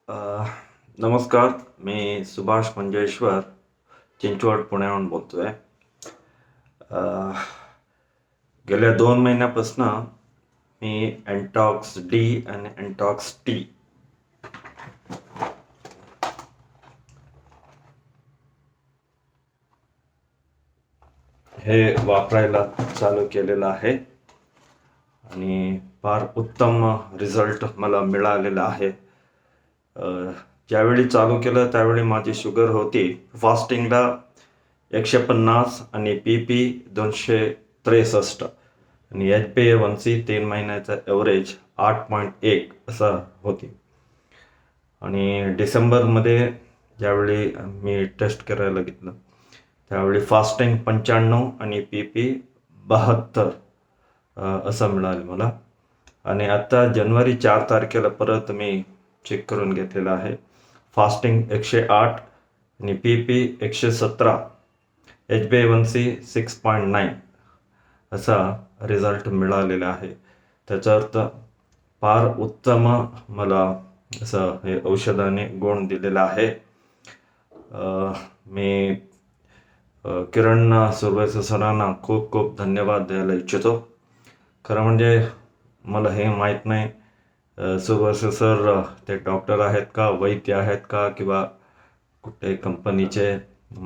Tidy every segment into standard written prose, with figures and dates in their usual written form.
अ, नमस्कार. मी सुभाष मंजेश्वर चिंचवड पुण्याहून बोलतोय. अ, गेल्या 2 महिन्यापासनं मी एंटॉक्स डी आणि एंटॉक्स टी हे वापरायला चालू केलेलं आहे आणि फार उत्तम रिझल्ट मला मिळालेला आहे. ज्यावेळी चालू केलं त्यावेळी माझी शुगर होती फास्टिंगला 150 आणि पी 263 आणि HbA1c 3 महिन्याचा ॲव्हरेज 8.1 असा होती. आणि डिसेंबरमध्ये ज्यावेळी मी टेस्ट करायला घेतलं त्यावेळी फास्टिंग 95 आणि पी 72 असं मिळालं मला. आणि आता जानेवारी 4 तारखेला परत मी चेक करून घेतलेलं आहे. फास्टिंग 108 आणि पी 117, HbA1c 6.9 असा रिझल्ट मिळालेला आहे. त्याचा अर्थ फार उत्तम मला असं हे औषधाने गुण दिलेला आहे. मी किरण सुरवसे सरांना खूप खूप धन्यवाद द्यायला इच्छितो. खरं म्हणजे मला हे माहीत नाही सुरवसे सर ते डॉक्टर आहेत का, वैद्य आहेत का, किंवा कुठे कंपनीचे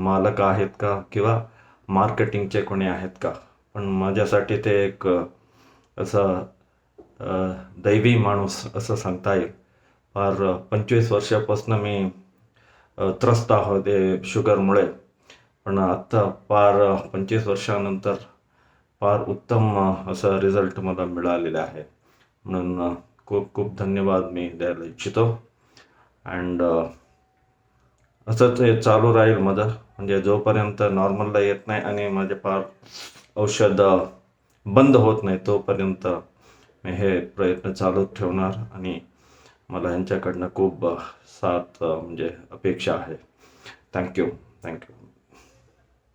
मालक आहेत का, किंवा मार्केटिंगचे कोणी आहेत का. पण माझ्यासाठी ते एक असं दैवी माणूस असं सांगता येईल. फार 25 वर्षापासून मी त्रस्त आहोत शुगरमुळे. पण आत्ता फार 25 वर्षानंतर फार उत्तम असा रिझल्ट मला मिळालेला आहे. म्हणून खूप खूप धन्यवाद मी द्यायला इच्छितो. अँड असंच हे चालू राहील माझं, म्हणजे जोपर्यंत नॉर्मलला येत नाही आणि माझे फार औषध बंद होत नाही तोपर्यंत मी हे प्रयत्न चालूच ठेवणार. आणि मला ह्यांच्याकडनं खूप साथ म्हणजे अपेक्षा आहे. थँक्यू.